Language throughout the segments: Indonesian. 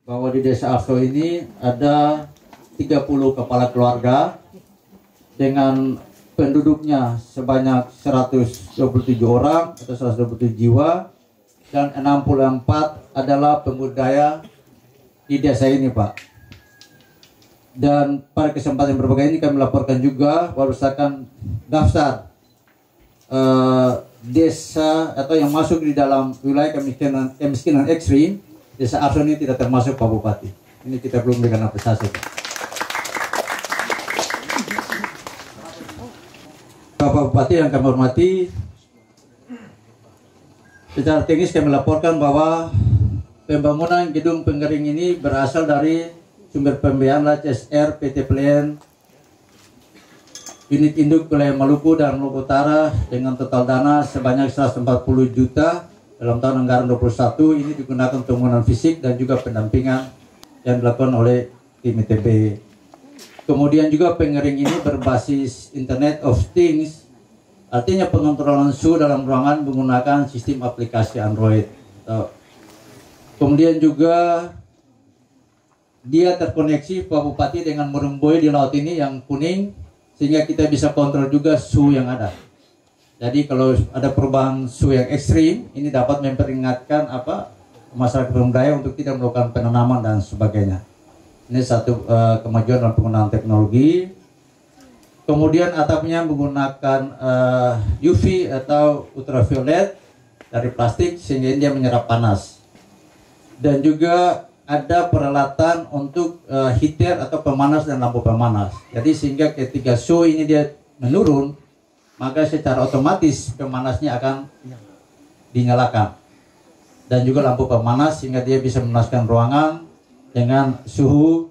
bahwa di Desa Arso ini ada 30 kepala keluarga dengan penduduknya sebanyak 127 orang atau 127 jiwa, dan 64 adalah pembudidaya di desa ini, Pak. Dan pada kesempatan berbagai ini kami laporkan juga berdasarkan daftar desa atau yang masuk di dalam wilayah kemiskinan ekstrim, Desa Arso ini tidak termasuk Pak Bupati. Ini kita belum berikan apresiasi, Bapak Bupati yang kami hormati. Secara teknis kami laporkan bahwa pembangunan gedung pengering ini berasal dari sumber pembiayaan CSR PT PLN Unit Induk Wilayah Maluku dan Maluku Utara dengan total dana sebanyak 140 juta dalam tahun anggaran 21. Ini digunakan untuk pembangunan fisik dan juga pendampingan yang dilakukan oleh tim ITB. Kemudian juga pengering ini berbasis Internet of Things, artinya pengontrolan suhu dalam ruangan menggunakan sistem aplikasi Android. Kemudian juga dia terkoneksi Pak Bupati dengan meriam buoy di laut ini yang kuning, sehingga kita bisa kontrol juga suhu yang ada. Jadi kalau ada perubahan suhu yang ekstrim, ini dapat memperingatkan masyarakat budaya untuk tidak melakukan penanaman dan sebagainya. Ini satu kemajuan dalam penggunaan teknologi. Kemudian atapnya menggunakan UV atau ultraviolet dari plastik sehingga dia menyerap panas. Dan juga ada peralatan untuk heater atau pemanas dan lampu pemanas. Jadi sehingga ketika suhu ini dia menurun, maka secara otomatis pemanasnya akan dinyalakan. Dan juga lampu pemanas sehingga dia bisa memanaskan ruangan dengan suhu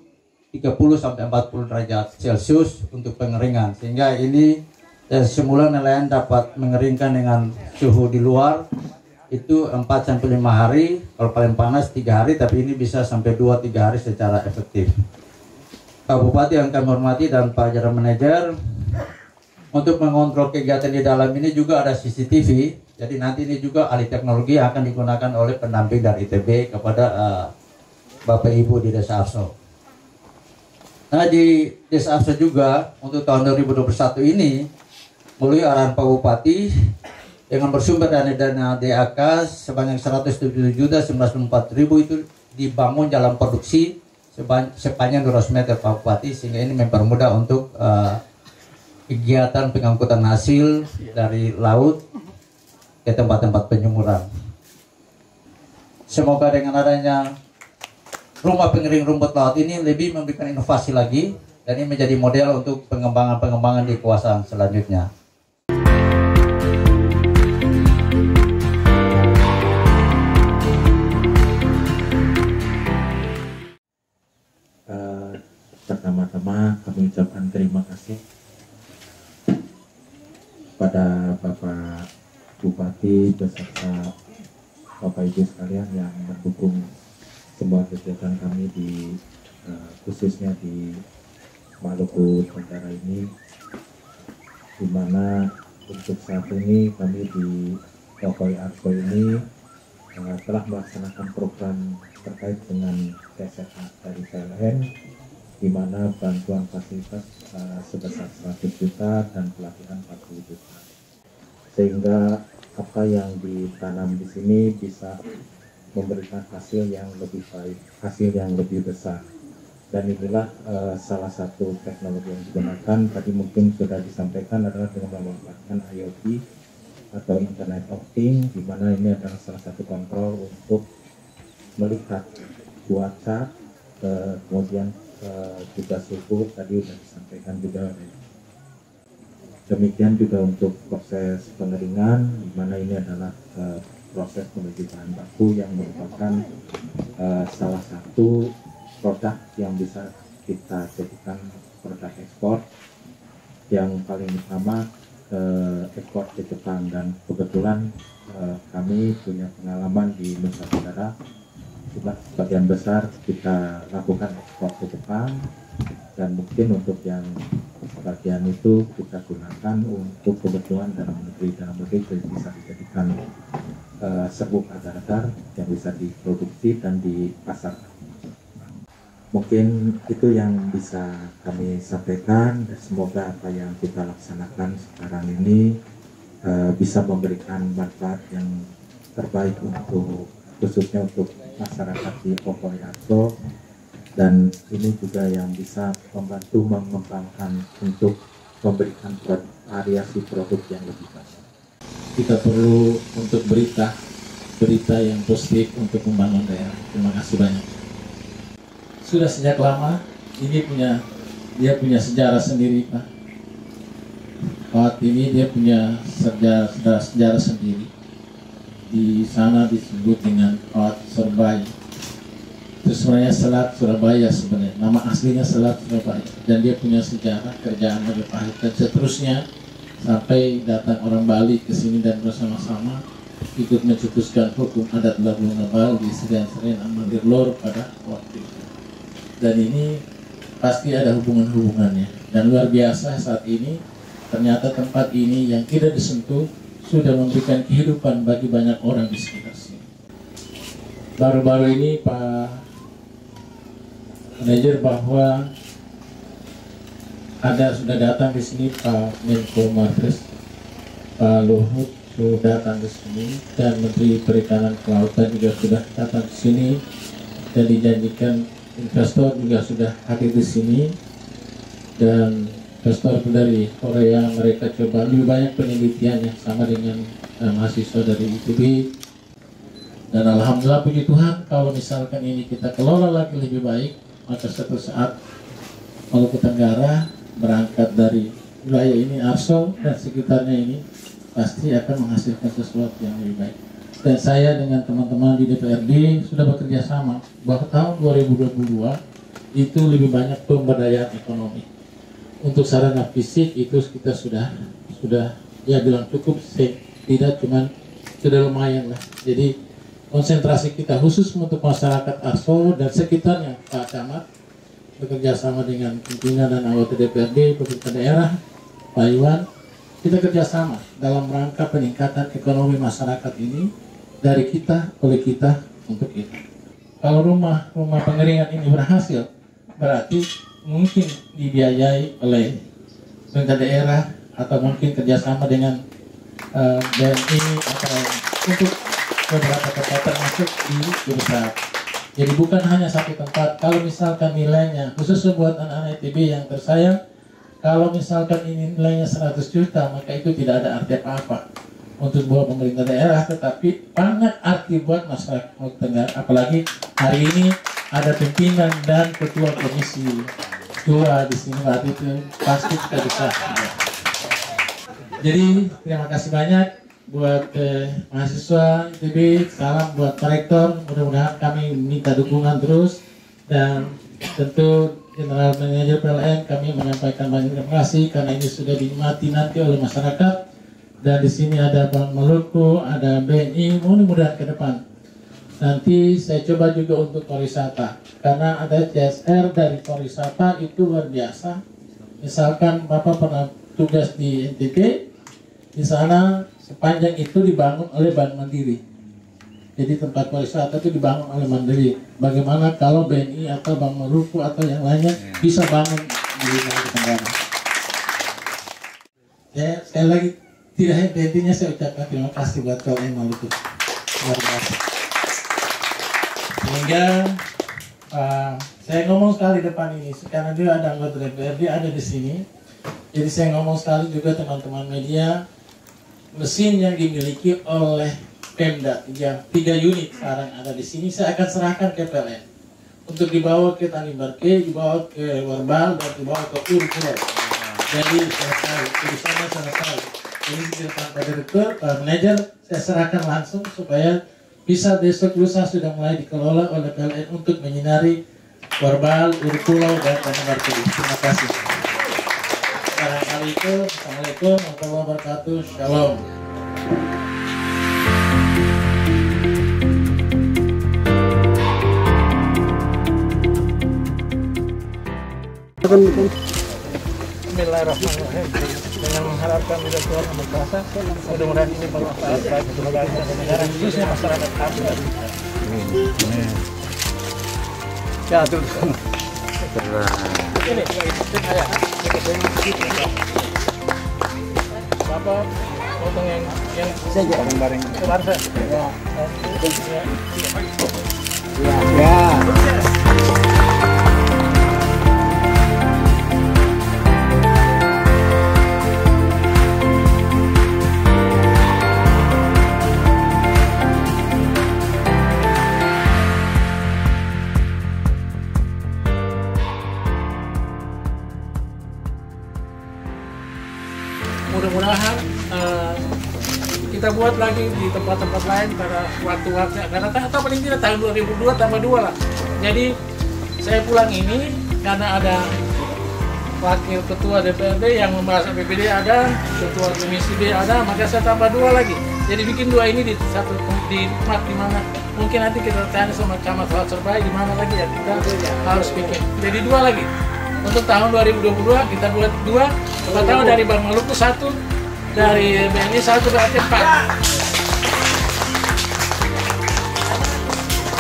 30-40 derajat Celcius untuk pengeringan. Sehingga ini semula nelayan dapat mengeringkan dengan suhu di luar itu 4-5 hari, kalau paling panas 3 hari, tapi ini bisa sampai 2-3 hari secara efektif. Pak Bupati yang kami hormati dan Pak General Manager, untuk mengontrol kegiatan di dalam ini juga ada CCTV. Jadi nanti ini juga alih teknologi yang akan digunakan oleh pendamping dari ITB kepada Bapak Ibu di Desa Arso. Nah, di Desa Arso juga untuk tahun 2021 ini melalui arahan Pak Bupati dengan bersumber dari dana DAK sebanyak 177.904.000 itu dibangun jalan produksi sepanjang 200 meter Pak Bupati, sehingga ini mempermudah untuk kegiatan pengangkutan hasil dari laut ke tempat-tempat penjemuran. Semoga dengan adanya rumah pengering rumput laut ini lebih memberikan inovasi lagi, dan ini menjadi model untuk pengembangan-pengembangan di kawasan selanjutnya. Pertama-tama kami ucapkan terima kasih pada Bapak Bupati beserta Bapak Ibu sekalian yang mendukung semua kegiatan kami di khususnya di Maluku Utara ini, di mana untuk saat ini kami di Desa Arso ini telah melaksanakan program terkait dengan TSA dari PLN, di mana bantuan fasilitas sebesar 100 juta dan pelatihan 40 juta, sehingga apa yang ditanam di sini bisa memberikan hasil yang lebih baik, hasil yang lebih besar. Dan inilah salah satu teknologi yang digunakan, tadi mungkin sudah disampaikan, adalah dengan memanfaatkan IoT atau Internet of Things, di mana ini adalah salah satu kontrol untuk melihat cuaca, kemudian juga suhu tadi sudah disampaikan juga. Demikian juga untuk proses pengeringan, di mana ini adalah proses menuju bahan baku yang merupakan salah satu produk yang bisa kita jadikan produk ekspor yang paling utama, ekspor ke Jepang. Dan kebetulan kami punya pengalaman di Nusa Tenggara, sebagian besar kita lakukan ekspor ke Jepang, dan mungkin untuk yang sebagian itu kita gunakan untuk kebutuhan dalam negeri bisa dijadikan serbuk agar-agar yang bisa diproduksi dan dipasarkan. Mungkin itu yang bisa kami sampaikan, dan semoga apa yang kita laksanakan sekarang ini bisa memberikan manfaat yang terbaik untuk khususnya untuk masyarakat di Popoe Arso, dan ini juga yang bisa membantu mengembangkan untuk memberikan variasi produk yang lebih banyak. Kita perlu untuk berita yang positif untuk membangun daerah. Terima kasih banyak. Sudah sejak lama ini dia punya sejarah sendiri, Pak. Kawat ini dia punya sejarah sendiri. Di sana disebut dengan Kawat Surabaya. Itu sebenarnya Selat Surabaya sebenarnya. Nama aslinya Selat Surabaya. Dan dia punya sejarah kerjaan Majapahit dan seterusnya sampai datang orang Bali ke sini dan bersama-sama ikut mencetuskan hukum adat Labuan Bali di Serian Amandir Lor pada waktu itu. Dan ini pasti ada hubungannya. Dan luar biasa saat ini ternyata tempat ini yang tidak disentuh sudah memberikan kehidupan bagi banyak orang di sekitar sini. Baru-baru ini Pak Manajer bahwa sudah datang di sini Pak Menko Marves, Pak Luhut sudah datang di sini, dan Menteri Perikanan Kelautan juga sudah datang di sini, dan dijanjikan investor juga sudah hadir di sini. Dan investor dari Korea, mereka coba lebih banyak penelitiannya sama dengan mahasiswa dari ITB. Dan alhamdulillah puji Tuhan, kalau misalkan ini kita kelola lagi lebih baik, maka suatu saat Maluku Tenggara berangkat dari wilayah ini Arso dan sekitarnya ini pasti akan menghasilkan sesuatu yang lebih baik. Dan saya dengan teman-teman di DPRD sudah bekerja sama bahwa tahun 2022 itu lebih banyak pemberdayaan ekonomi. Untuk sarana fisik itu kita sudah ya bilang cukup, tidak cuman sudah lumayan lah. Jadi konsentrasi kita khusus untuk masyarakat Arso dan sekitarnya, Pak Camat bekerja sama dengan pimpinan dan anggota DPRD, pemerintah daerah, Pak Iwan, kita kerjasama dalam rangka peningkatan ekonomi masyarakat ini. Dari kita, oleh kita, untuk kita. Kalau rumah pengeringan ini berhasil, berarti mungkin dibiayai oleh pemerintah daerah atau mungkin kerjasama dengan BNI atau untuk beberapa tempat termasuk di Bursa. Jadi bukan hanya satu tempat. Kalau misalkan nilainya, khusus buat anak-anak ITB yang tersayang, kalau misalkan ini nilainya 100 juta, maka itu tidak ada arti apa-apa untuk buat pemerintah daerah, tetapi banyak arti buat masyarakat Maluku Tenggara. Apalagi hari ini ada pimpinan dan ketua komisi 2 di sini, berarti itu pasti kita bisa. Jadi terima kasih banyak buat mahasiswa ITB, salam buat Pak Rektor. Mudah-mudahan kami minta dukungan terus, dan tentu General Manager PLN kami menyampaikan banyak terima kasih karena ini sudah dinikmati nanti oleh masyarakat. Dan di sini ada Bank Maluku, ada BNI, mudah-mudahan ke depan. Nanti saya coba juga untuk pariwisata, karena ada CSR dari pariwisata itu luar biasa. Misalkan Bapak pernah tugas di NTT, di sana sepanjang itu dibangun oleh Bank Mandiri. Jadi tempat pariwisata itu dibangun oleh Mandiri. Bagaimana kalau BNI atau Bank Maluku atau yang lainnya bisa bangun di Maluku Tenggara? Sekali lagi, tidak henti-hentinya saya ucapkan terima kasih buat kalian Maluku, luar biasa. Sehingga saya ngomong sekali depan ini, karena dia ada anggota DPRD ada di sini. Jadi saya ngomong sekali juga teman-teman media, mesin yang dimiliki oleh Pemda 3 unit sekarang ada di sini, saya akan serahkan ke PLN untuk dibawa ke Tanimbarke, dibawa ke Warbal, dan dibawa ke Urkulo. Jadi selesai, urusannya selesai. Ini di depan Pak Direktur, Pak Manajer, saya serahkan langsung supaya bisa besok lusa sudah mulai dikelola oleh PLN untuk menyinari Warbal, Urkulo, dan Tanimbarke. Terima kasih. Assalamualaikum warahmatullahi wabarakatuh. Shalom. Bismillahirrahmanirrahim. Dengan mengharapkan bila Tuhan yang Maha Kuasa, mudah-mudahan ini bermanfaat bagi seluruh negara, khususnya masyarakat Arso. Ya, terus. Ini, Bapak potong yang saja bareng-bareng. Kemarin saya. Ya. Mudah-mudahan kita buat lagi di tempat-tempat lain pada waktu-waktu, karena atau paling tidak tahun 2002 tambah 2 lah. Jadi saya pulang ini karena ada wakil ketua DPRD yang membahas APBD ada, ketua komisi B ada, maka saya tambah 2 lagi. Jadi bikin 2 ini di satu di tempat di mana mungkin nanti kita tanya sama camat terbaik di mana lagi ya kita harus bikin. Jadi 2 lagi. Untuk tahun 2022 kita buat 2, pertama dari Bank Maluku 1, dari BNI 1, berarti 4.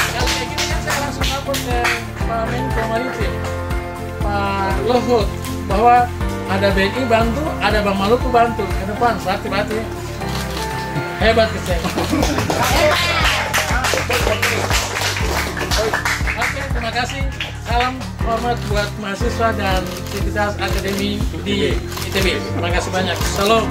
Kalau kayak gini kan saya langsung lapor ke Pak Menko Maritim, Pak Luhut, bahwa ada BNI bantu, ada Bank Maluku bantu ke depan, berarti hebat kita. Oke, terima kasih. Salam hormat buat mahasiswa dan aktivitas akademi di ITB. Terima kasih banyak. Salam.